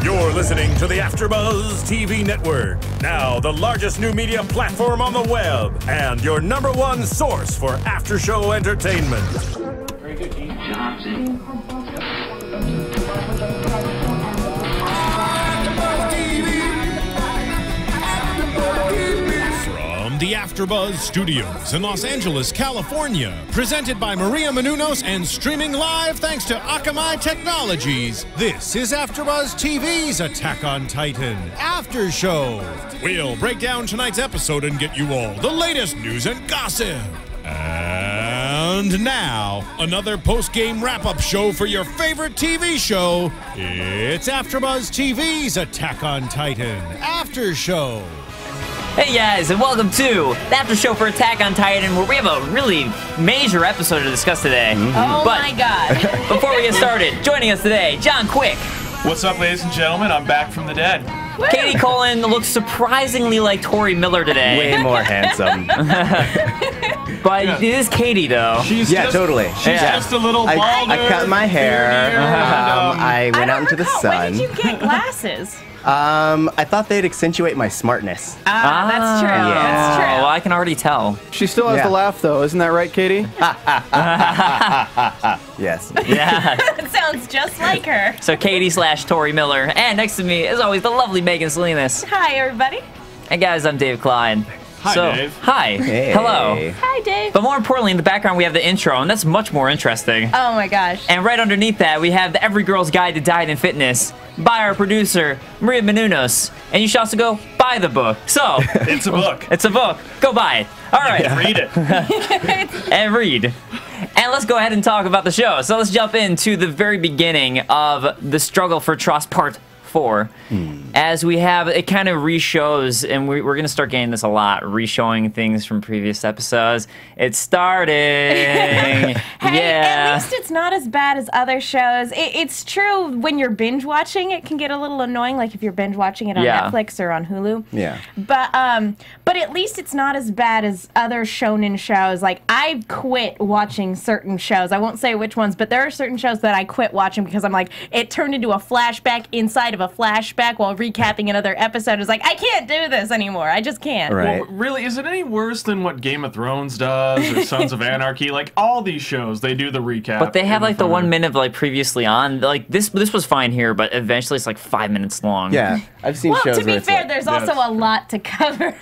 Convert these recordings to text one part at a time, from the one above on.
You're listening to the AFTERBUZZ TV network, now the largest new media platform on the web, and your #1 source for after-show entertainment. Very good, Gene. From the AFTERBUZZ Studios in Los Angeles, California, presented by Maria Menounos and streaming live thanks to Akamai Technologies, this is AFTERBUZZ TV's Attack on Titan After Show. We'll break down tonight's episode and get you all the latest news and gossip. And now, another post-game wrap-up show for your favorite TV show. It's AFTERBUZZ TV's Attack on Titan After Show. Hey guys, and welcome to the After Show for Attack on Titan, where we have a really major episode to discuss today. Oh my god. Before we get started, joining us today, John Quick. What's up, ladies and gentlemen? I'm back from the dead. Katie Cullen looks surprisingly like Tauri Miller today. Way more handsome. But it is Katie, though. Totally. She's just a little balder. I cut my hair. I went out into the sun. When did you get glasses? I thought they'd accentuate my smartness. That's true. Yeah. That's true. Well, I can already tell. She still has the laugh, though. Isn't that right, Katie? Yes. Yeah. That sounds just like her. So Katie / Tauri Miller. And next to me, as always, the lovely Megan Salinas. Hi, everybody. And guys, I'm Dave Klein. Hi, Dave. Hi. Hey. Hello. Hi, Dave. But more importantly, in the background, we have the intro, and that's much more interesting. Oh my gosh. And right underneath that, we have the Every Girl's Guide to Diet and Fitness by our producer, Maria Menounos. And you should also go buy the book. So, It's a book. it's a book. Go buy it. All right. Read it. And read. And let's go ahead and talk about the show. So let's jump into the very beginning of the struggle for Trost Part 4. As we have, it kind of re-shows, and we're going to start getting this a lot, re-showing things from previous episodes. It's starting. Hey, yeah. at least it's not as bad as other shows. It's true, when you're binge watching, it can get a little annoying, like if you're binge watching it on Netflix or on Hulu. Yeah. But at least it's not as bad as other shonen shows. Like, I quit watching certain shows. I won't say which ones, but there are certain shows that I quit watching because I'm like, it turned into a flashback inside of a flashback while recapping another episode. It's like, I can't do this anymore. I just can't. Right. Well, really, is it any worse than what Game of Thrones does or Sons of Anarchy? Like, all these shows, they do the recap. But they have like the in 1 minute of like previously on. Like this was fine here, but eventually it's like 5 minutes long. Yeah. I've seen Well, shows to where be it's fair, like, there's also a lot to cover.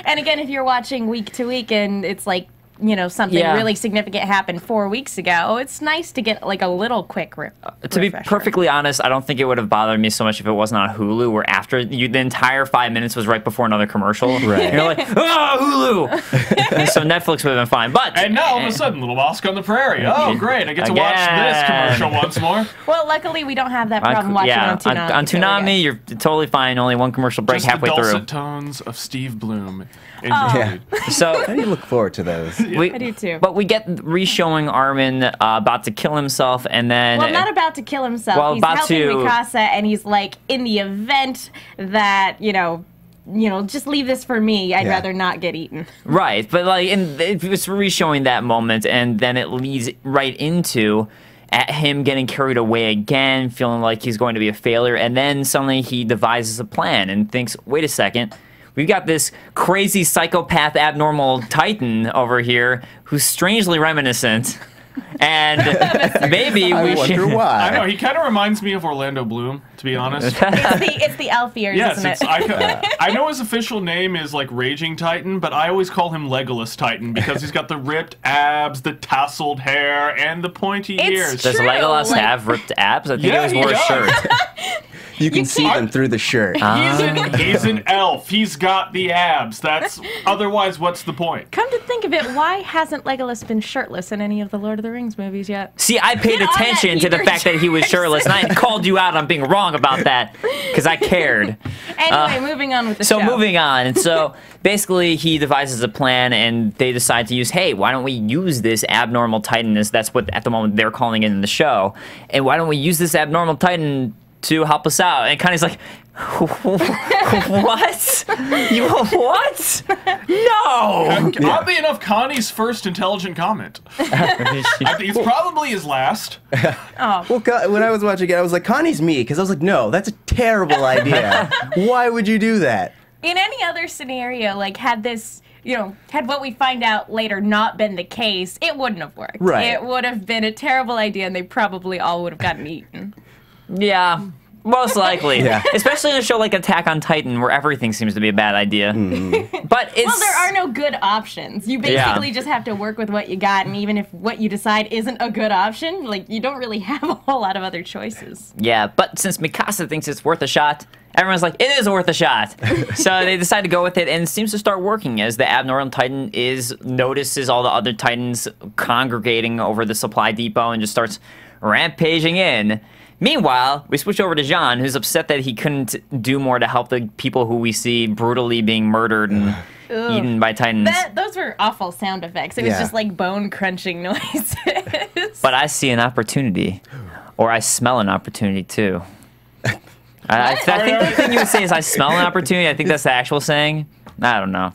And again, if you're watching week to week and it's like, you know, something really significant happened 4 weeks ago, it's nice to get like a little quick To be perfectly honest, I don't think it would have bothered me so much if it wasn't on Hulu, where after the entire 5 minutes was right before another commercial. Right. And you're like, oh, Hulu! And so Netflix would have been fine. But And now, all of a sudden, Little Mosque on the Prairie. Oh, great. I get to watch this commercial once more. Well, luckily we don't have that problem watching on Toonami. On Toonami, you're totally fine. Only one commercial break Just halfway the through. dulcet tones of Steve Bloom. Yeah. So I do look forward to those. I do too. But we get re-showing Armin about to kill himself, and then Well, not about to kill himself. Well, he's about helping to- Mikasa, and he's like, in the event that, you know, just leave this for me. I'd rather not get eaten. right. But like, and it's re-showing that moment, and then it leads right into at him getting carried away again, feeling like he's going to be a failure, and then suddenly he devises a plan and thinks, wait a second. We've got this crazy psychopath abnormal Titan over here who's strangely reminiscent. And maybe I we wonder should... why. I know, he kind of reminds me of Orlando Bloom, to be honest. It's the elf ears, Yes, isn't it's, it? I know his official name is like Raging Titan, but I always call him Legolas Titan because he's got the ripped abs, the tasseled hair, and the pointy ears. Does True, Legolas like- have ripped abs? I think Yeah, it was he more a does. shirt. You can see them through the shirt. He's an elf. He's got the abs. That's otherwise, what's the point? Come to think of it, why hasn't Legolas been shirtless in any of the Lord of the Rings movies yet? See, I paid Get on that attention to the Peter fact that he was shirtless, and I called you out on being wrong about that because I cared. Anyway, moving on with the show. So moving on, and so basically he devises a plan, and they decide to use, hey, why don't we use this abnormal Titan, as that's what at the moment they're calling it in the show, and why don't we use this abnormal Titan to help us out? And Connie's like, What? You what? No. Oddly enough, Connie's first intelligent comment. I think it's probably his last. Well, when I was watching it, I was like, Connie's me, because I was like, no, that's a terrible idea. Why would you do that? In any other scenario, like, had this, had what we find out later not been the case, it wouldn't have worked. Right. It would have been a terrible idea, and they probably all would have gotten eaten. Yeah. Most likely. Yeah. Especially in a show like Attack on Titan where everything seems to be a bad idea. But it's... Well, there are no good options. You basically just have to work with what you got, and even if what you decide isn't a good option, like, you don't really have a whole lot of other choices. Yeah, but since Mikasa thinks it's worth a shot, everyone's like, it is worth a shot. So they decide to go with it, and it seems to start working as the abnormal Titan notices all the other Titans congregating over the supply depot and just starts rampaging in. Meanwhile, we switch over to Jean, who's upset that he couldn't do more to help the people who we see brutally being murdered and eaten by Titans. Those were awful sound effects. It was just like bone-crunching noises. But I see an opportunity. Or I smell an opportunity, too. I think the thing you would say is I smell an opportunity. I think that's the actual saying. I don't know.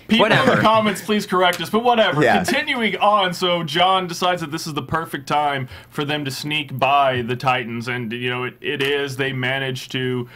People Whatever. in the comments, please correct us, but whatever. Yeah. Continuing on, so John decides that this is the perfect time for them to sneak by the Titans, and, it is. They manage to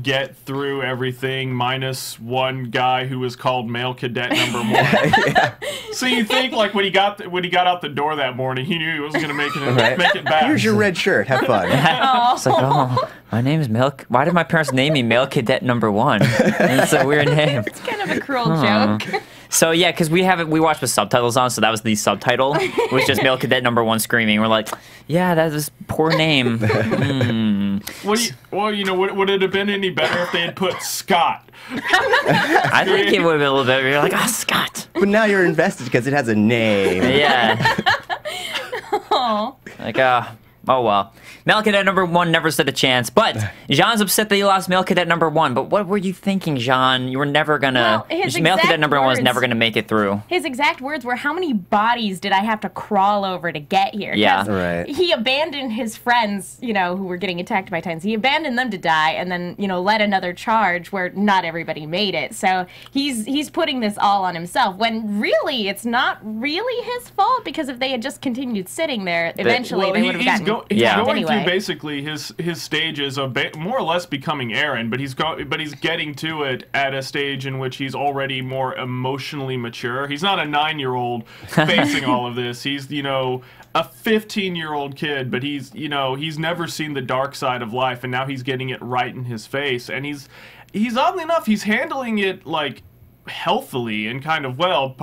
get through everything, minus one guy who was called Male Cadet Number 1. Yeah. So you think, like, when he got out the door that morning, he knew he wasn't going to make it back. Here's your red shirt. Have fun. It's like, oh, my name is Male... Why did my parents name me Male Cadet Number 1? It's a weird name. It's kind of a cruel joke. So yeah, because we watched with subtitles on, so that was the subtitle. It was just Male Cadet Number 1 screaming. We're like, yeah, that is a poor name. Would it have been any better if they had put Scott? I think it would have been a little bit. You're like, Scott. But now you're invested because it has a name. Yeah. Like, oh well. Male Cadet Number 1 never stood a chance, but Jean's upset that he lost Male Cadet Number 1. But what were you thinking, Jean? You were never gonna... Male Cadet Number 1 was never gonna make it through. His exact words were, how many bodies did I have to crawl over to get here? Yeah. Right. He abandoned his friends, who were getting attacked by Titans. He abandoned them to die and then, led another charge where not everybody made it. So he's putting this all on himself when really it's not really his fault, because if they had just continued sitting there, eventually they would have gotten He's going anyway. through basically his stages of more or less becoming Eren, but he's getting to it at a stage in which he's already more emotionally mature. He's not a 9-year-old facing all of this. He's a 15-year-old kid, but he's never seen the dark side of life, and now he's getting it right in his face. And he's oddly enough, he's handling it like healthily and kind of well,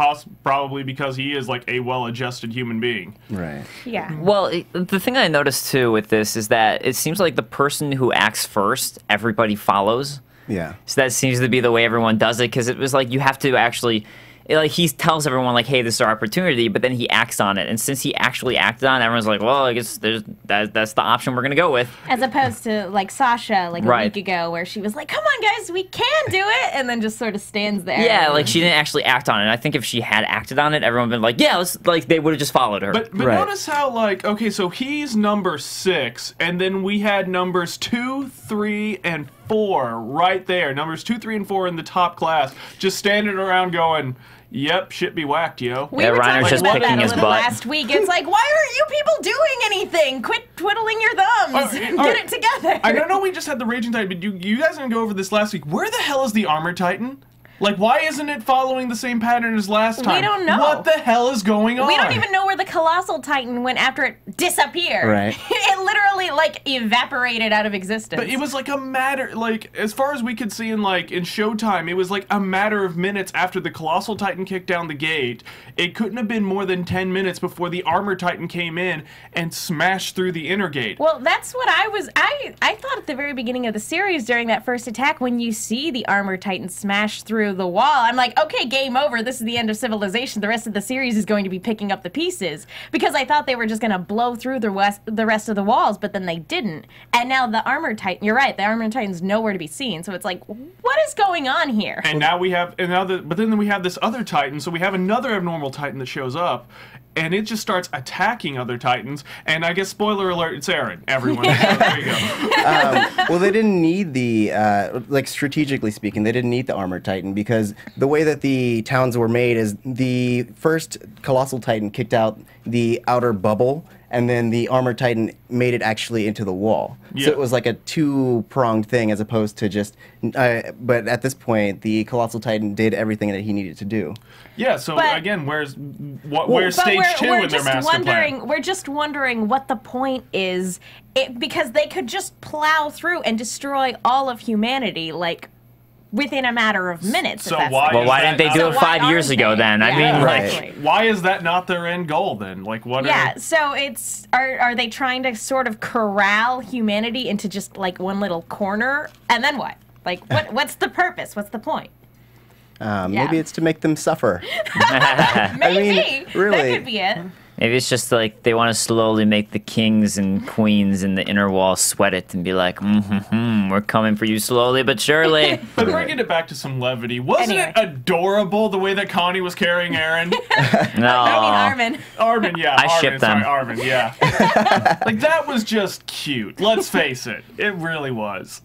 probably because he is like a well-adjusted human being. Right. Yeah. Well, the thing I noticed too with this is that it seems like the person who acts first, everybody follows. Yeah. So that seems to be the way everyone does it, because it was like you have to actually... Like, he tells everyone, like, hey, this is our opportunity, but then he acts on it. And since he actually acted on it, everyone's like, well, I guess that's the option we're going to go with. As opposed to, like, Sasha, like, a week ago, where she was like, come on, guys, we can do it, and then just sort of stands there. Yeah, like, she didn't actually act on it. I think if she had acted on it, everyone would have been like, yeah, let's, like, they would have just followed her. But notice how, like, okay, so he's number 6, and then we had numbers 2, 3, and 4 right there. Numbers 2, 3, and 4 in the top class, just standing around going... Yep, shit be whacked, yo. We were talking just about picking that a his little butt. last week. It's like, why aren't you people doing anything? Quit twiddling your thumbs. Get it together. I don't know we just had the Raging Titan, but you guys didn't go over this last week. Where the hell is the Armored Titan? Like, why isn't it following the same pattern as last time? We don't know. What the hell is going on? We don't even know where the Colossal Titan went after it disappeared. Right. It literally, like, evaporated out of existence. But it was like a matter, like, as far as we could see in Showtime, it was like a matter of minutes after the Colossal Titan kicked down the gate. It couldn't have been more than 10 minutes before the Armored Titan came in and smashed through the inner gate. Well, that's what I thought at the very beginning of the series during that first attack, when you see the Armored Titan smash through the wall, I'm like, okay, game over. This is the end of civilization. The rest of the series is going to be picking up the pieces, because I thought they were just going to blow through the rest of the walls, but then they didn't. And now the Armored Titan, you're right, the Armored Titan's nowhere to be seen. So it's like, what is going on here? And now we have, but then we have this other Titan, so we have another abnormal Titan that shows up. and it just starts attacking other Titans. And I guess, spoiler alert, it's Eren. Everyone. There you go. Well, they didn't need the, like, strategically speaking, they didn't need the armored Titan, because the way that the towns were made is the first Colossal Titan kicked out the outer bubble, and then the armored Titan made it actually into the wall. Yeah. So it was like a two-pronged thing as opposed to just... but at this point, the Colossal Titan did everything that he needed to do. Yeah, so But- again, where's stage 2 in their master plan? We're just wondering what the point is, because they could just plow through and destroy all of humanity, like, within a matter of minutes. So if that's why the Well, is why that didn't they not- do So it why 5 years aren't ago they? then? I Yeah, mean, right. like, Why is that not their end goal then? Like, what Yeah, are... so it's are they trying to sort of corral humanity into just like one little corner, and then what? Like, what's the purpose? What's the point? Maybe it's to make them suffer. Maybe really. that could be it. maybe it's just like they want to slowly make the kings and queens in the inner wall sweat it and be like, we're coming for you slowly but surely. But bringing it back to some levity, wasn't Anyway. it adorable the way that Connie was carrying Eren? No. I mean, Armin. Armin, yeah. I Armin, ship them. Sorry, Armin, yeah. Like, that was just cute. Let's face it. It really was.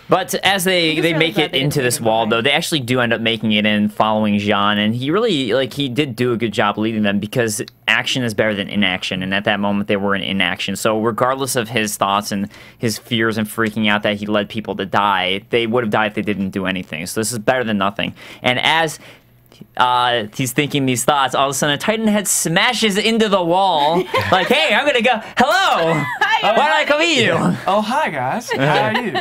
But as they really make glad it they into didn't this take it wall, behind. though, they actually do end up making it in following Jean, and he really, like, he did do a good job leading them because action is better than inaction, and at that moment they were in inaction. So regardless of his thoughts and his fears and freaking out that he led people to die, they would have died if they didn't do anything. So this is better than nothing. And as he's thinking these thoughts, all of a sudden a Titan head smashes into the wall, like, hey, I'm gonna go, hello! Hi, Why did I come eat you? Oh, hi, guys. How are you?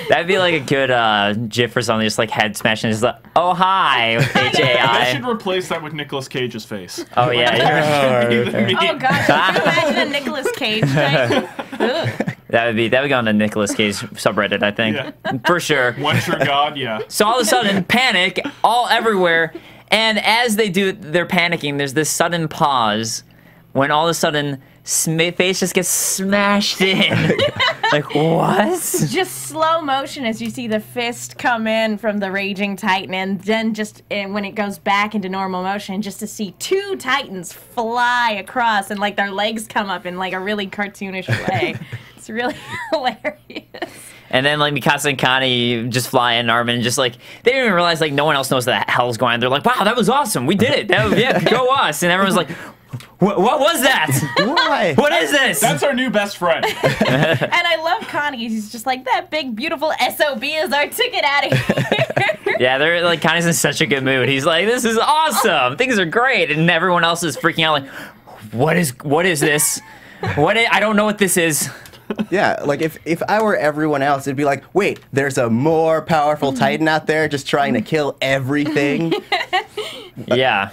That'd be like a good GIF or something, just like head smashing, just like, oh hi, with They should HAI. replace that with Nicolas Cage's face. Oh yeah, Be the meme. Oh gosh, can you imagine a Nicolas Cage Titan? Ugh. that would go on the Nicolas Cage subreddit, I think, Yeah. for sure. One true god, yeah. So all of a sudden, panic all everywhere, and as they do, they're panicking. There's this sudden pause when all of a sudden, face just gets smashed in. Like, what? Just slow motion as you see the fist come in from the raging Titan, and then just when it goes back into normal motion, just to see two Titans fly across and like their legs come up in like a really cartoonish way. It's really hilarious. And then, like, Mikasa and Connie just fly in, Armin, and just, like, they didn't even realize, like, no one else knows what the hell's going on. They're like, wow, that was awesome. We did it. Yeah, go us. And everyone's like, what was that? Why? What is this? That's our new best friend. And I love Connie. He's just like, that big, beautiful SOB is our ticket out of here. Yeah, they're, like, Connie's in such a good mood. He's like, this is awesome. Things are great. And everyone else is freaking out, like, what is this? I don't know what this is. Yeah, like if I were everyone else, it'd be like, wait, there's a more powerful Titan out there just trying to kill everything. Yeah.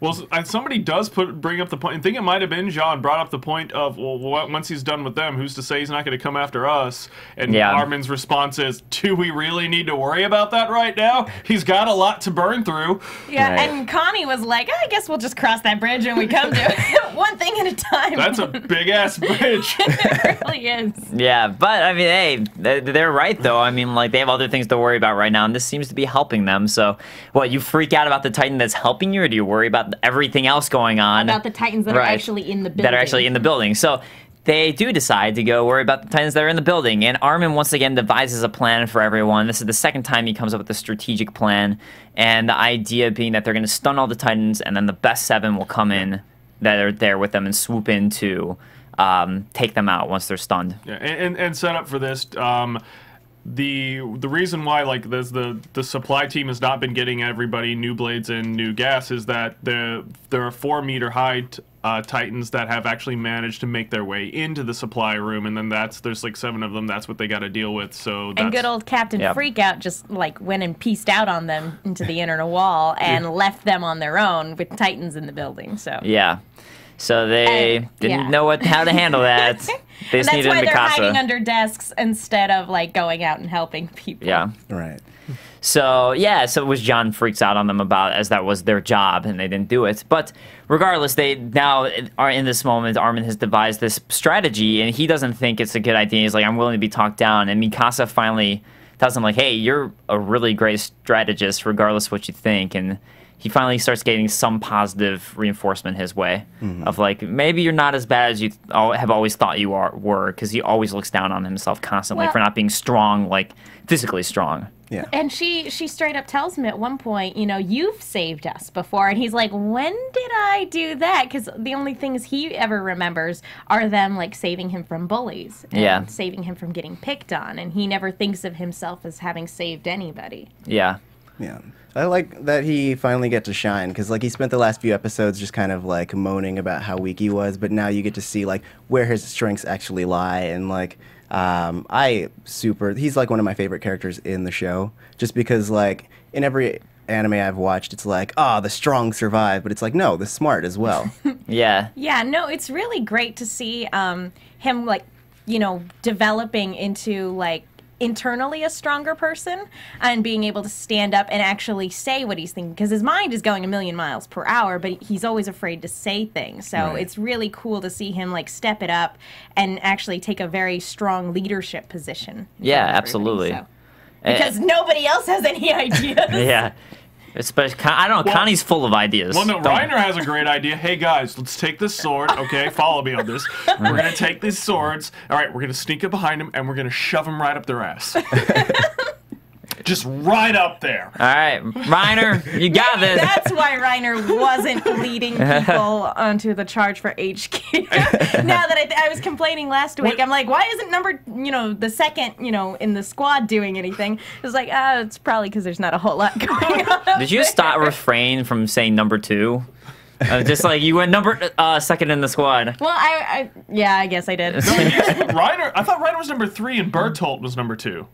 Well, somebody does bring up the point. I think it might have been Jean brought up the point of, well, once he's done with them, who's to say he's not going to come after us? And Yeah. Armin's response is, do we really need to worry about that right now? He's got a lot to burn through. Yeah, Right. and Connie was like, I guess we'll just cross that bridge when we come to it. One thing at a time. That's a big-ass bridge. It really is. Yeah, but, I mean, hey, they're right, though. I mean, like, they have other things to worry about right now, and this seems to be helping them. So, what, you freak out about the Titan that's helping you, or do you worry about everything else going on? About the Titans that are Right. actually in the building. That are actually in the building. So they do decide to go worry about the Titans that are in the building. And Armin once again devises a plan for everyone. This is the second time he comes up with a strategic plan. And the idea being that they're going to stun all the Titans, and then the best 7 will come in that are there with them and swoop in to take them out once they're stunned. Yeah, and set up for this. The reason why, like, the supply team has not been getting everybody new blades and new gas is that there are 4-meter high Titans that have actually managed to make their way into the supply room, and then there's like 7 of them. That's what they got to deal with. So that's, And good old Captain Yep. Freakout just like went and pieced out on them into the inner wall and left them on their own with Titans in the building. So Yeah. So they didn't yeah. know how to handle that. They and just that's needed why they're hiding Mikasa. under desks instead of like going out and helping people. Yeah. Right. So it was John freaks out on them about, as that was their job and they didn't do it. But regardless, they now are in this moment. Armin has devised this strategy and he doesn't think it's a good idea. He's like, I'm willing to be talked down. And Mikasa finally tells him, like, hey, you're a really great strategist regardless of what you think. And he finally starts getting some positive reinforcement his way of like, maybe you're not as bad as you have always thought you were, because he always looks down on himself constantly for not being strong, like physically strong. Yeah. And she straight up tells him at one point, you know, you've saved us before. And he's like, when did I do that? Because the only things he ever remembers are them, like, saving him from bullies. And saving him from getting picked on. And he never thinks of himself as having saved anybody. Yeah. Yeah. I like that he finally get to shine, because like he spent the last few episodes just kind of like moaning about how weak he was, but now you get to see like where his strengths actually lie, and like he's like one of my favorite characters in the show, just because like in every anime I've watched, it's like, the strong survive, but it's like, no, the smart as well. Yeah. Yeah, no, it's really great to see him, like, you know, developing into, like, internally a stronger person and being able to stand up and actually say what he's thinking, because his mind is going a million miles per hour, but he's always afraid to say things. So it's really cool to see him like step it up and actually take a very strong leadership position. Yeah, absolutely. So. Because nobody else has any ideas. Yeah. Especially, I don't know, Connie's full of ideas. Well, no, Reiner has a great idea. Hey, guys, let's take this sword, okay? Follow me on this. We're going to take these swords. All right, we're going to sneak up behind them, and we're going to shove them right up their ass. Just right up there. All right, Reiner, you got this. That's why Reiner wasn't leading people onto the charge for HQ. Now that I was complaining last week, I'm like, why isn't the second, in the squad doing anything? It's like, it's probably because there's not a whole lot going on. Did you stop refrain from saying number 2? Just like you went second in the squad. Well, I guess I did. No, Reiner, I thought Reiner was number 3 and Bertolt was number 2.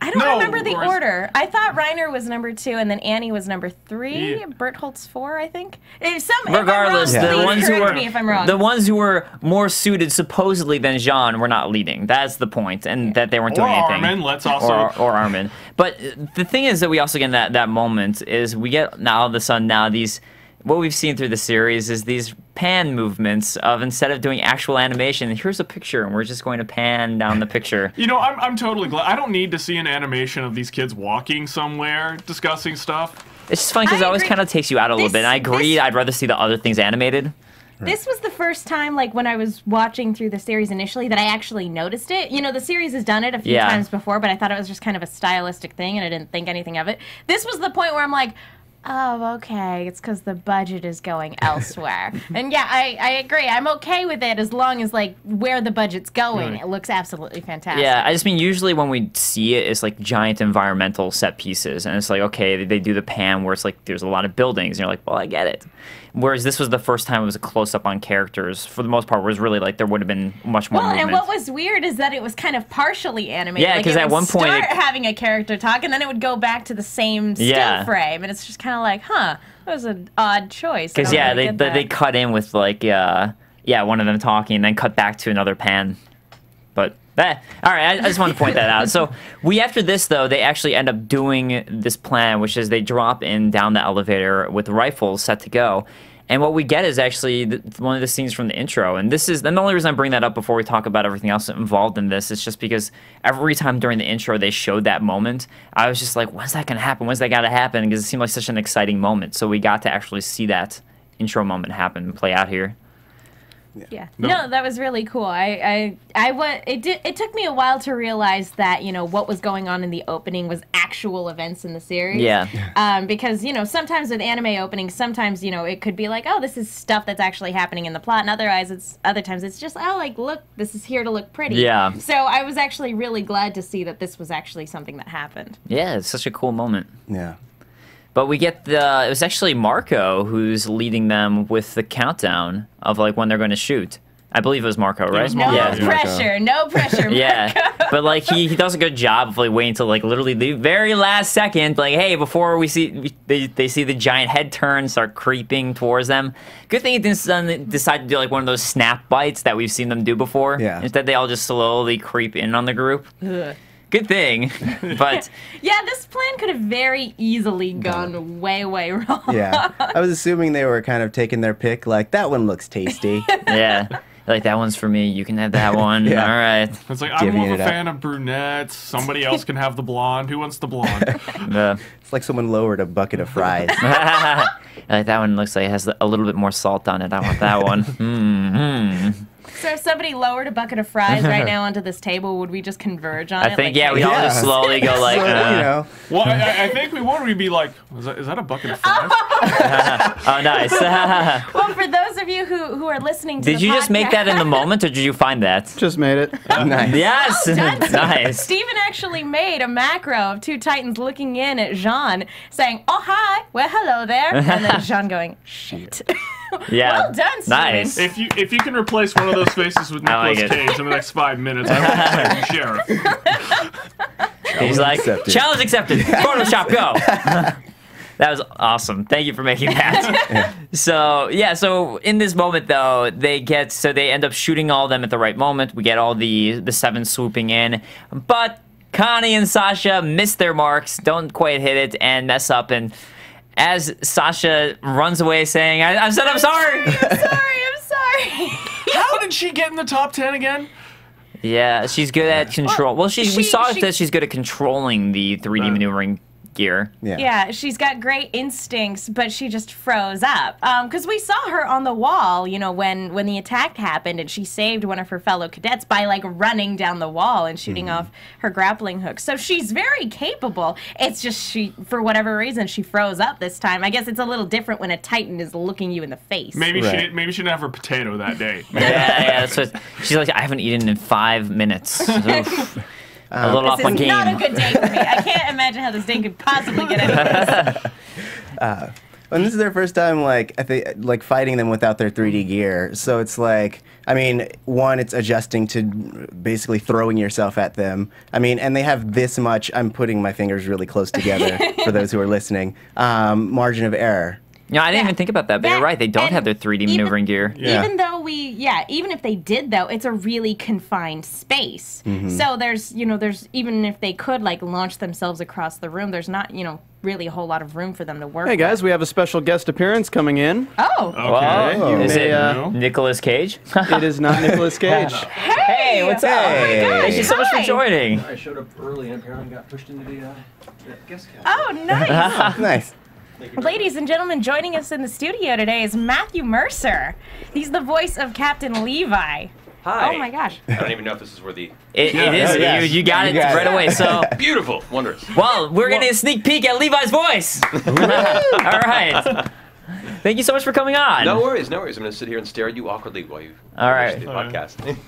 I don't remember the order. I thought Reiner was number 2, and then Annie was number 3. Yeah. Bertholt's 4, I think. Regardless, if I'm wrong. The ones who were more suited supposedly than Jean were not leading. That's the point, and that they weren't doing anything. Armin, let's also or Armin. But the thing is that we also get in that moment is we get now all of a sudden these. What we've seen through the series is these pan movements of, instead of doing actual animation, here's a picture and we're just going to pan down the picture. I'm totally glad. I don't need to see an animation of these kids walking somewhere discussing stuff. It's just funny because it always kind of takes you out a little bit. And I agree, I'd rather see the other things animated. This was the first time, like, when I was watching through the series initially that I actually noticed it. The series has done it a few times before, but I thought it was just kind of a stylistic thing and I didn't think anything of it. This was the point where I'm like, oh, okay, it's because the budget is going elsewhere. And yeah, I agree. I'm okay with it as long as, like, where the budget's going, it looks absolutely fantastic. Yeah, I just mean, usually when we see it, it's like giant environmental set pieces. And it's like, okay, they do the pan where it's like there's a lot of buildings. And you're like, well, I get it. Whereas this was the first time it was a close-up on characters, for the most part, where it was really like there would have been much more movement. And what was weird is that it was kind of partially animated. Yeah, because at one point... start having a character talk, and then it would go back to the same still frame. And it's just kind of like, that was an odd choice. Because, they cut in with, like, one of them talking, and then cut back to another pan. But... all right, I just want to point that out. So after this, though, they actually end up doing this plan, which is they drop in down the elevator with rifles set to go. And what we get is actually one of the scenes from the intro. And the only reason I bring that up before we talk about everything else involved in this is just because every time during the intro they showed that moment, I was just like, when's that going to happen? When's that got to happen? Because it seemed like such an exciting moment. So we got to actually see that intro moment happen and play out here. Yeah. No, that was really cool. It took me a while to realize that, what was going on in the opening was actual events in the series. Yeah. Because, sometimes with anime openings, sometimes, it could be like, oh, this is stuff that's actually happening in the plot, and other times it's just, oh, like, look, this is here to look pretty. Yeah. So I was actually really glad to see that this was actually something that happened. Yeah, it's such a cool moment. Yeah. But we get it was actually Marco who's leading them with the countdown of like when they're going to shoot. I believe it was Marco, right? No pressure, Marco. Yeah, but like he does a good job of like waiting until like literally the very last second, like, hey, before they see the giant head turn, start creeping towards them. Good thing he didn't decide to do like one of those snap bites that we've seen them do before. Yeah. Instead, they all just slowly creep in on the group. Ugh. Good thing, but... yeah, this plan could have very easily gone way, way wrong. Yeah, I was assuming they were kind of taking their pick, like, that one looks tasty. Yeah. Like, that one's for me. You can have that one. Yeah. All right. It's like, I'm more of Divvying a it up. fan of brunettes. Somebody else can have the blonde. Who wants the blonde? It's like someone lowered a bucket of fries. Like, that one looks like it has a little bit more salt on it. I want that one. So if somebody lowered a bucket of fries right now onto this table, would we just converge on it? I think, like, yeah, we all Yeah. just slowly go like, So, you know, Well, I think we would. We'd be like, is that a bucket of fries? oh, nice. Well, for those of you who are listening to Did the you just make podcast- that in the moment, or did you find that? Just made it. nice. Yes. Well done. Nice. Steven actually made a macro of two Titans looking in at Jean, saying, "Oh hi, well hello there," and then Jean going, "Shit." Yeah. Well done, Steven. Nice. If you can replace one of those faces with I like Nicolas it. Cage in the next 5 minutes, I will say sheriff. He's like, accepted. challenge accepted. Photoshop, go. That was awesome. Thank you for making that. So in this moment though, they end up shooting all of them at the right moment. We get all the seven swooping in, but Connie and Sasha miss their marks, don't quite hit it, and mess up. And as Sasha runs away saying, I'm sorry. I'm sorry. How did she get in the top 10 again? Yeah, she's good at control. Well, we saw she- that she's good at controlling the 3D maneuvering gear. Yeah, she's got great instincts, but she just froze up. Because we saw her on the wall, you know, when the attack happened, and she saved one of her fellow cadets by, like, running down the wall and shooting off her grappling hook. So she's very capable. It's just she, for whatever reason, she froze up this time. I guess it's a little different when a Titan is looking you in the face. Maybe Right. she didn't have her potato that day. Yeah, that's what she's like. I haven't eaten in 5 minutes. Oof. A little off This my is game. not a good day for me. I can't imagine how this day could possibly get any worse. And this is their first time, like fighting them without their 3D gear. So it's like, I mean, one, it's adjusting to basically throwing yourself at them. I mean, and they have this much. I'm putting my fingers really close together for those who are listening. Margin of error. No, I didn't even think about that, but you're right. They don't and have their 3D maneuvering gear. Yeah. Even though even if they did though, it's a really confined space. So there's even if they could like launch themselves across the room, there's not, really a whole lot of room for them to work. Hey guys, with. we have a special guest appearance coming in. Oh. Okay. Whoa. Is may, it Nicolas Cage? It is not Nicolas Cage. Hey, what's up? Hey. Thank you so much for Hi. joining. I showed up early and apparently got pushed into the guest cast. Oh, nice. Nice. Ladies and gentlemen, joining us in the studio today is Matthew Mercer. He's the voice of Captain Levi. Hi. Oh my gosh. I don't even know if this is where the It is. yeah. You got You it got right it. away. So, beautiful, wondrous. well, we're getting a sneak peek at Levi's voice. All right. Thank you so much for coming on. No worries, no worries. I'm gonna sit here and stare at you awkwardly while you All right. finish the podcast.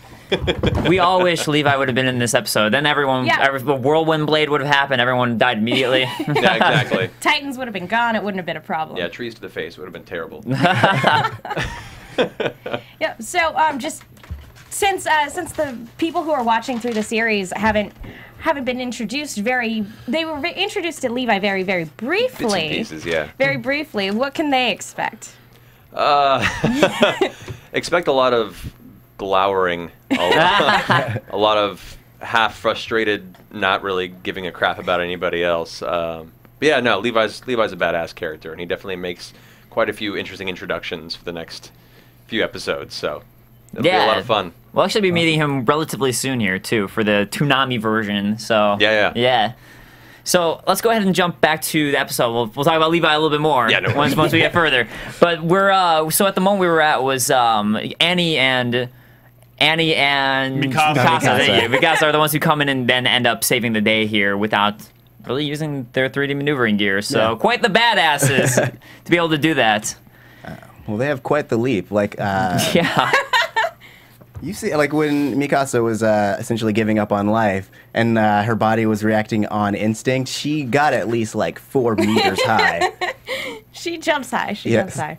We all wish Levi would have been in this episode. Then the whirlwind blade would have happened. Everyone died immediately. Yeah, exactly. Titans would have been gone. It wouldn't have been a problem. Yeah, trees to the face would have been terrible. Yeah. So, just since the people who are watching through the series haven't been introduced they were introduced to Levi very, very briefly. Bits and pieces, yeah. Very briefly. What can they expect? Expect a lot of glowering, a lot of half frustrated, not really giving a crap about anybody else. But yeah, no, Levi's a badass character, and he definitely makes quite a few interesting introductions for the next few episodes. So it'll be a lot of fun. We'll actually be meeting him relatively soon here too for the Toonami version. So yeah. So let's go ahead and jump back to the episode. We'll talk about Levi a little bit more once we get further. But we're so at the moment we were at was Annie and Mikasa. Thank you. Mikasa are the ones who come in and then end up saving the day here without really using their 3D maneuvering gear. So quite the badasses to be able to do that. Well, they have quite the leap. Like, Yeah. you see, like when Mikasa was essentially giving up on life and her body was reacting on instinct, she got at least like 4 meters high. She jumps high. She Yes. jumps high.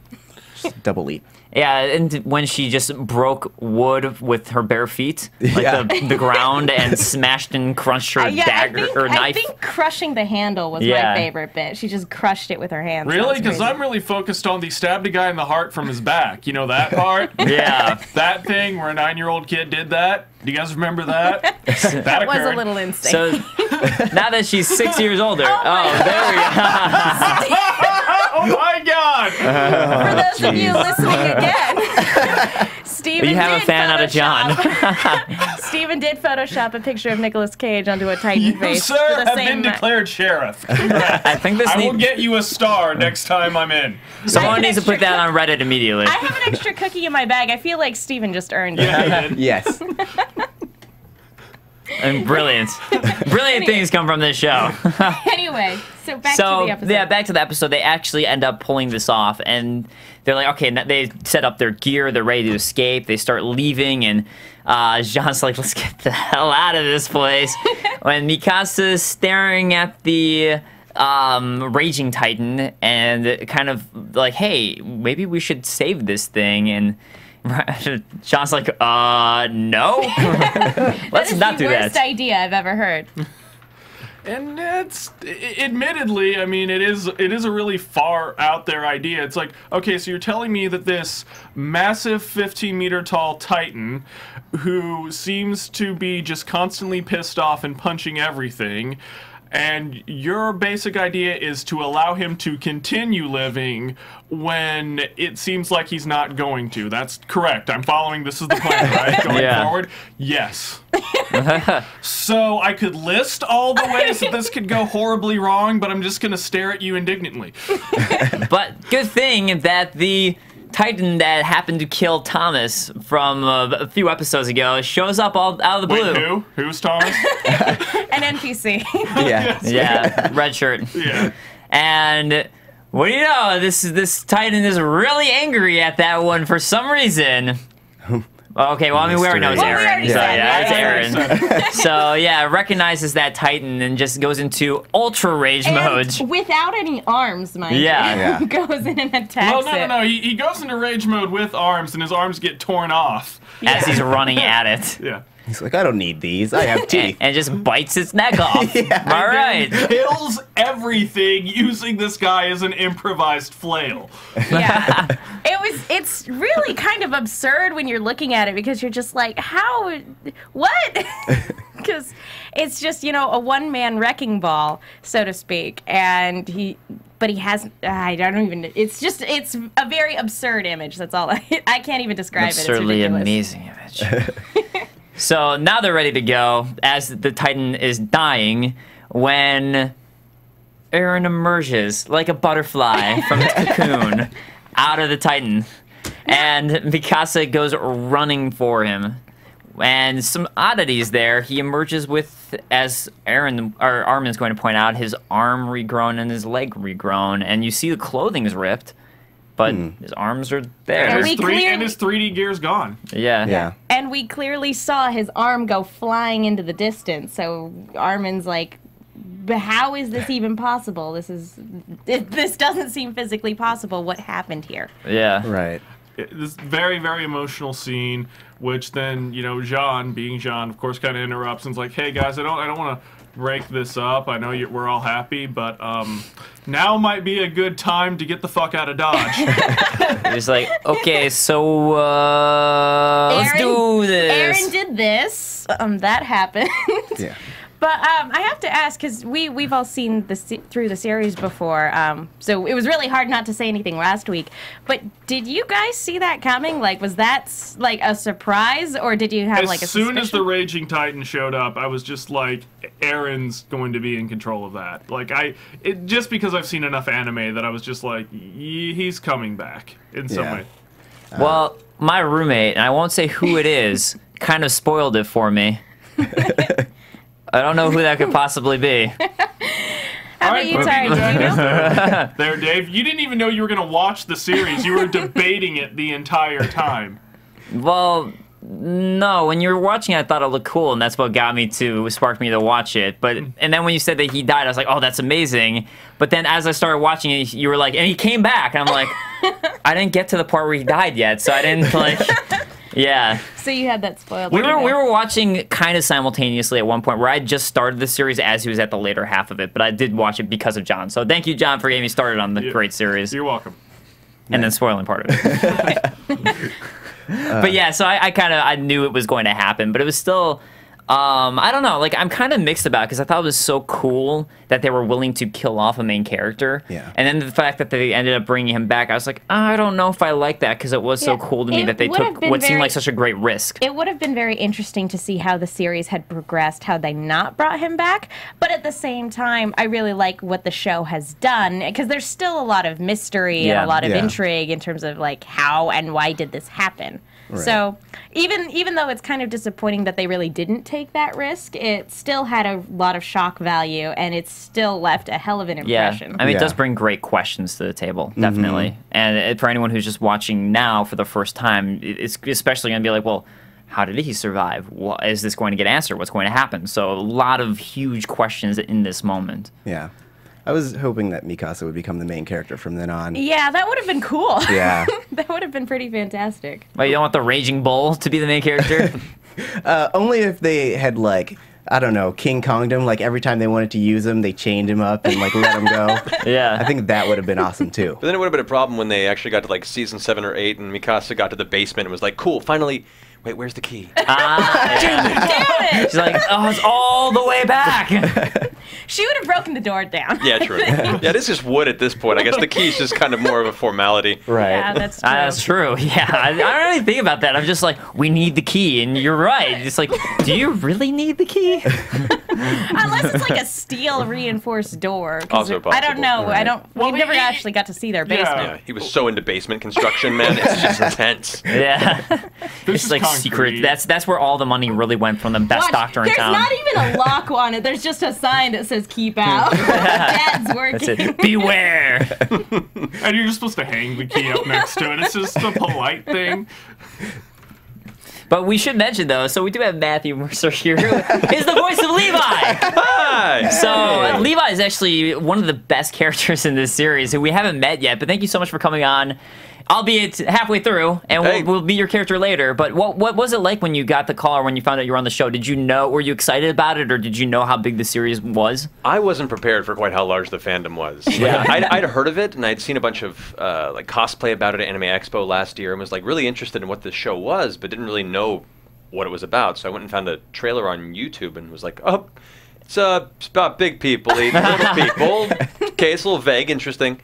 Just double leap. Yeah, and when she just broke wood with her bare feet, like Yeah. the ground, and smashed and crunched her dagger or I knife. think crushing the handle was Yeah. my favorite bit. She just crushed it with her hands. That Really? was Because crazy. I'm really focused on the stabbed a guy in the heart from his back. You know that part? Yeah. That thing where a 9-year-old kid did that? Do you guys remember that? That was a occurred. little instinct. So now that she's 6 years older, there we go. Oh my god! For those of you listening again, Steven You have a did fan out of John. Steven did Photoshop a picture of Nicolas Cage onto a Titan You, face. sir, for the have same been declared sheriff. Congrats. I think this I will needs get you a star next time I'm in. someone needs to put that on Reddit immediately. I have an extra cookie in my bag. I feel like Steven just earned it. Yeah, you did. Yes. And brilliant things come from this show. Anyway, so back to the episode. Yeah, back to the episode. They actually end up pulling this off, and they're like, okay, they set up their gear, they're ready to escape. They start leaving, and Jean's like, let's get the hell out of this place. When Mikasa's staring at the raging Titan, and kind of like, hey, maybe we should save this thing, and Jean's like, no. Let's not do Worst that. idea I've ever heard. And admittedly, I mean, it is a really far out there idea. It's like, okay, so you're telling me that this massive 15-meter tall Titan, who seems to be just constantly pissed off and punching everything, and your basic idea is to allow him to continue living when it seems like he's not going to. That's correct. I'm following. This is the plan, right? Going forward? Yes. So I could list all the ways that this could go horribly wrong, but I'm just going to stare at you indignantly. But good thing that the Titan that happened to kill Thomas from a few episodes ago shows up all out of the blue. Wait, who? Who's Thomas? An NPC. Yeah. Yeah, red shirt. Yeah. And what do you know? This Titan is really angry at that one for some reason. Okay, well, I mean, we already know it's Mystery. Well, we Eren. already So, said yeah, it's that. Eren. So, yeah, recognizes that Titan and just goes into ultra rage mode. And without any arms, mind Yeah. you. Goes in and attacks Well, it. no. He goes into rage mode with arms, and his arms get torn off. As he's running at it. Yeah. He's like, I don't need these. I have teeth. And just bites its neck off. All right. Kills everything using this guy as an improvised flail. Yeah. It's really kind of absurd when you're looking at it because you're just like, how, what? Because it's just, a one-man wrecking ball, so to speak. And he has, I don't even, it's a very absurd image. That's all. I can't even describe it. It's Absurdly ridiculous. amazing image. So now they're ready to go as the Titan is dying when Eren emerges like a butterfly from its cocoon out of the Titan. And Mikasa goes running for him. And some oddities there. He emerges with, as Armin's going to point out, his arm regrown and his leg regrown. And you see the clothing is ripped, but his arms are there. And And his 3D gear's gone. Yeah. Yeah. And we clearly saw his arm go flying into the distance. So Armin's like, but how is this even possible? This doesn't seem physically possible. What happened here? Yeah. Right. This very, very emotional scene, which then, Jean, being Jean, of course, kind of interrupts and's like, hey, guys, I don't want to break this up. I know we're all happy, but now might be a good time to get the fuck out of Dodge. He's like, okay, so let's do this. Eren did this. That happened. Yeah. But I have to ask, because we've all seen through the series before, so it was really hard not to say anything last week. But did you guys see that coming? Like, was that like a surprise, or did you have like a suspicion? As soon as the Raging Titan showed up, I was just like, Eren's going to be in control of that. Like, just because I've seen enough anime that I was just like, he's coming back in some way. Well, my roommate, and I won't say who it is, kind of spoiled it for me. I don't know who that could possibly be. How about you, Tauri? Do you know? There, Dave. You didn't even know you were going to watch the series. You were debating it the entire time. Well, no. When you were watching it, I thought it looked cool, and that's what sparked me to watch it. And then when you said that he died, I was like, oh, that's amazing. But then as I started watching it, you were like, and he came back. And I'm like, I didn't get to the part where he died yet, so I didn't like... Yeah. So you had that spoiled. We were watching kind of simultaneously at one point where I just started the series as he was at the later half of it, but I did watch it because of John. So thank you, John, for getting me started on the great series. You're welcome. And then spoiling part of it. But yeah, so I knew it was going to happen, but it was still I don't know. Like, I'm kind of mixed about it because I thought it was so cool that they were willing to kill off a main character. Yeah. And then the fact that they ended up bringing him back, I was like, I don't know if I like that because it was so cool to me that they took what seemed like such a great risk. It would have been very interesting to see how the series had progressed, how they not brought him back. But at the same time, I really like what the show has done because there's still a lot of mystery and a lot of intrigue in terms of like how and why did this happen. Right. So even though it's kind of disappointing that they really didn't take that risk, it still had a lot of shock value, and it's still left a hell of an impression. Yeah, I mean, it does bring great questions to the table, definitely. And for anyone who's just watching now for the first time, it's especially going to be like, well, how did he survive? Is this going to get answered? What's going to happen? So a lot of huge questions in this moment. Yeah. I was hoping that Mikasa would become the main character from then on. Yeah, that would have been cool. Yeah. That would have been pretty fantastic. Well, you don't want the Raging Bull to be the main character? Only if they had, like, I don't know, King Konged him. Like, every time they wanted to use him, they chained him up and, like, let him go. Yeah. I think that would have been awesome, too. But then it would have been a problem when they actually got to, like, season 7 or 8, and Mikasa got to the basement and was like, cool, finally... Wait, where's the key? Damn it! She's like, oh, it's all the way back. She would have broken the door down. Yeah, true. Yeah, this is wood at this point. I guess the key's just kind of more of a formality. Right. Yeah, that's true. That's true. Yeah, I don't really think about that. I'm just like, we need the key, and you're right. It's like, do you really need the key? Unless it's like a steel reinforced door. Also I don't possible. know. Right. We never actually got to see their basement. Yeah, he was so into basement construction, man. It's just intense. Yeah. This It's is like concrete. secret. That's where all the money really went from the best Watch, doctor in there's town. not even a lock on it. There's just a sign that says "Keep out." Dad's working. That's it. Beware. And you're just supposed to hang the key up next to it. It's just a polite thing. But we should mention, though, so we do have Matthew Mercer here, who is the voice of Levi. Hi! So Levi is actually one of the best characters in this series, who we haven't met yet, but thank you so much for coming on. Albeit halfway through, and we'll be your character later. But what was it like when you got the call or when you found out you were on the show? Did you know, were you excited about it, or did you know how big the series was? I wasn't prepared for quite how large the fandom was. Yeah. I'd heard of it, and I'd seen a bunch of like cosplay about it at Anime Expo last year, and was like really interested in what this show was, but didn't really know what it was about. So I went and found a trailer on YouTube, and was like, oh, it's about big people eating little people. Okay, it's a little vague, interesting.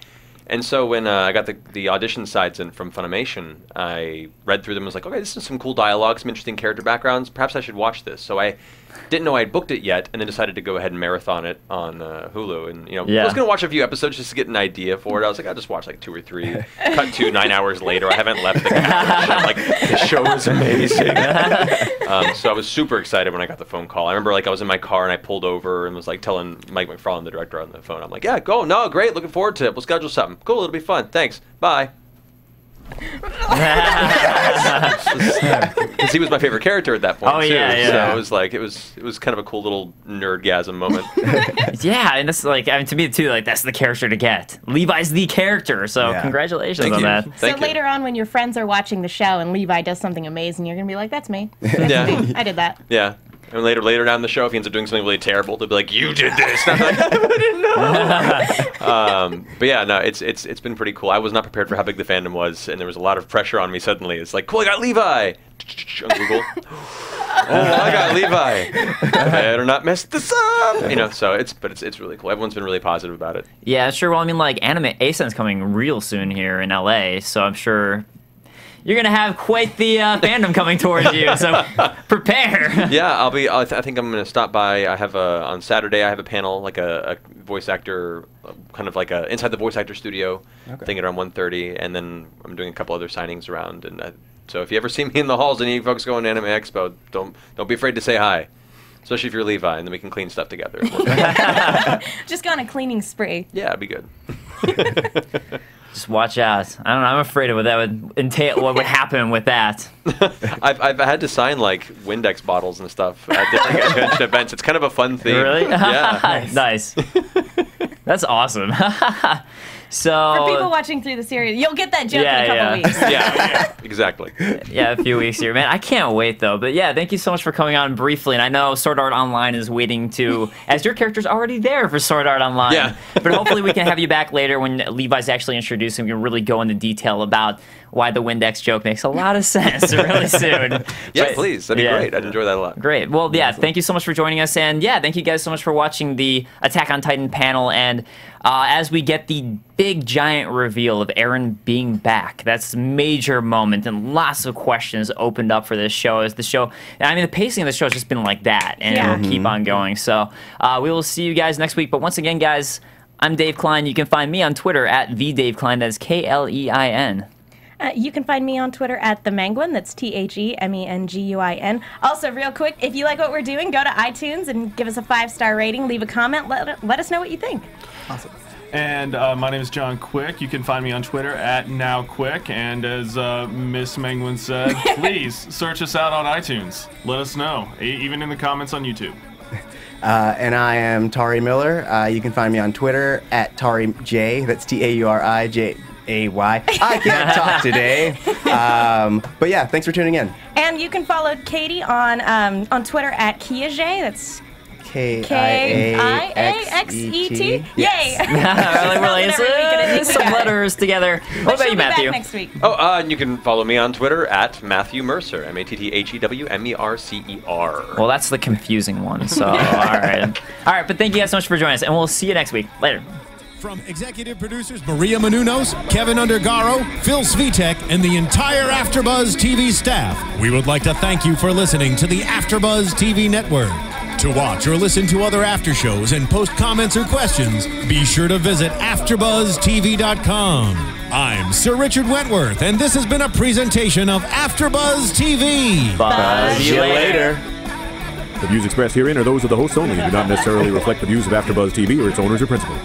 And so when I got the audition sides in from Funimation, I read through them and was like, okay, this is some cool dialogue, some interesting character backgrounds. Perhaps I should watch this. So I didn't know I had booked it yet, and then decided to go ahead and marathon it on Hulu. And I was going to watch a few episodes just to get an idea for it. I was like, I'll just watch like 2 or 3. Cut to 9 hours later. I haven't left the couch. I'm like, the show is amazing. So I was super excited when I got the phone call. I remember like I was in my car and I pulled over and was like telling Mike McFarlane, the director, on the phone. I'm like, yeah, go. No, great. Looking forward to it. We'll schedule something. Cool. It'll be fun. Thanks. Bye. Because he was my favorite character at that point too. So it was like it was kind of a cool little nerdgasm moment. Yeah, and that's like, I mean, to me too, like that's the character to get. Levi's the character, so congratulations on that. So later on, when your friends are watching the show and Levi does something amazing, you're gonna be like, "That's me. That's me. I did that." Yeah. And later down the show, if he ends up doing something really terrible, they'll be like, "You did this." And I'm like, "I didn't know." But yeah, no, it's been pretty cool. I was not prepared for how big the fandom was, and there was a lot of pressure on me suddenly. It's like, "Cool, I got Levi." On Google. Oh, I got Levi. I better not mess this up. So it's really cool. Everyone's been really positive about it. Yeah, sure. Well, I mean, like Anime ASEN's coming real soon here in LA, so I'm sure you're gonna have quite the fandom coming towards you, so prepare. Yeah, I think I'm gonna stop by. I have on Saturday. I have a panel, like a voice actor, kind of like a inside the voice actor studio thing at around 1:30, and then I'm doing a couple other signings around. And so if you ever see me in the halls, and you folks going to Anime Expo, don't be afraid to say hi, especially if you're Levi, and then we can clean stuff together. Just go on a cleaning spree. Yeah, it'd be good. Just watch out. I don't know. I'm afraid of what that would entail. What would happen with that? I've had to sign like Windex bottles and stuff at different convention events. It's kind of a fun thing. Really? Yeah. Nice. That's awesome. So For people watching through the series, you'll get that joke in a couple weeks. Yeah, exactly. Yeah, a few weeks here, man. I can't wait though. But yeah, thank you so much for coming on briefly. And I know Sword Art Online is waiting to, as your character's already there for Sword Art Online. Yeah. But hopefully we can have you back later when Levi's actually introduced and we can really go into detail about why the Windex joke makes a lot of sense really soon. Yeah, But- please. That'd be yeah. great. I'd enjoy that a lot. Great. Well, yeah, thank you so much for joining us. And yeah, thank you guys so much for watching the Attack on Titan panel. And as we get the big giant reveal of Eren being back, that's a major moment and lots of questions opened up for this show. As the show, I mean, the pacing of the show has just been like that, and it'll keep on going. So we will see you guys next week. But once again, guys, I'm Dave Klein. You can find me on Twitter at @TheDaveKlein. That's KLEIN. You can find me on Twitter at @TheMenguin. That's TheMenguin. Also, real quick, if you like what we're doing, go to iTunes and give us a 5-star rating. Leave a comment. Let us know what you think. Awesome. And my name is John Quick. You can find me on Twitter at NowQuick. And as Miss Menguin said, please search us out on iTunes. Let us know, even in the comments on YouTube. And I am Tauri Miller. You can find me on Twitter at TauriJ. That's TauriJay. I can't talk today. But yeah, thanks for tuning in. And you can follow Katie on Twitter at KiaJ. That's KIAXET. Yay! Really, some letters together. What about She'll you, be back Matthew? next week. Oh, and you can follow me on Twitter at Matthew Mercer, MatthewMercer. Well, that's the confusing one. So, all right. But thank you guys so much for joining us, and we'll see you next week. Later. From executive producers Maria Menounos, Kevin Undergaro, Phil Svitek, and the entire AfterBuzz TV staff, we would like to thank you for listening to the AfterBuzz TV network. To watch or listen to other after shows and post comments or questions, be sure to visit AfterBuzzTV.com. I'm Sir Richard Wentworth, and this has been a presentation of AfterBuzz TV. Buzz you later. The views expressed herein are those of the hosts only and do not necessarily reflect the views of AfterBuzz TV or its owners or principals.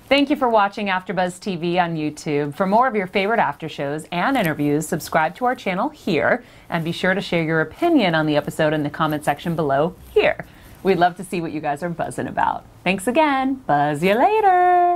Thank you for watching AfterBuzz TV on YouTube. For more of your favorite after shows and interviews, subscribe to our channel here, and be sure to share your opinion on the episode in the comment section below here. We'd love to see what you guys are buzzing about. Thanks again. Buzz you later.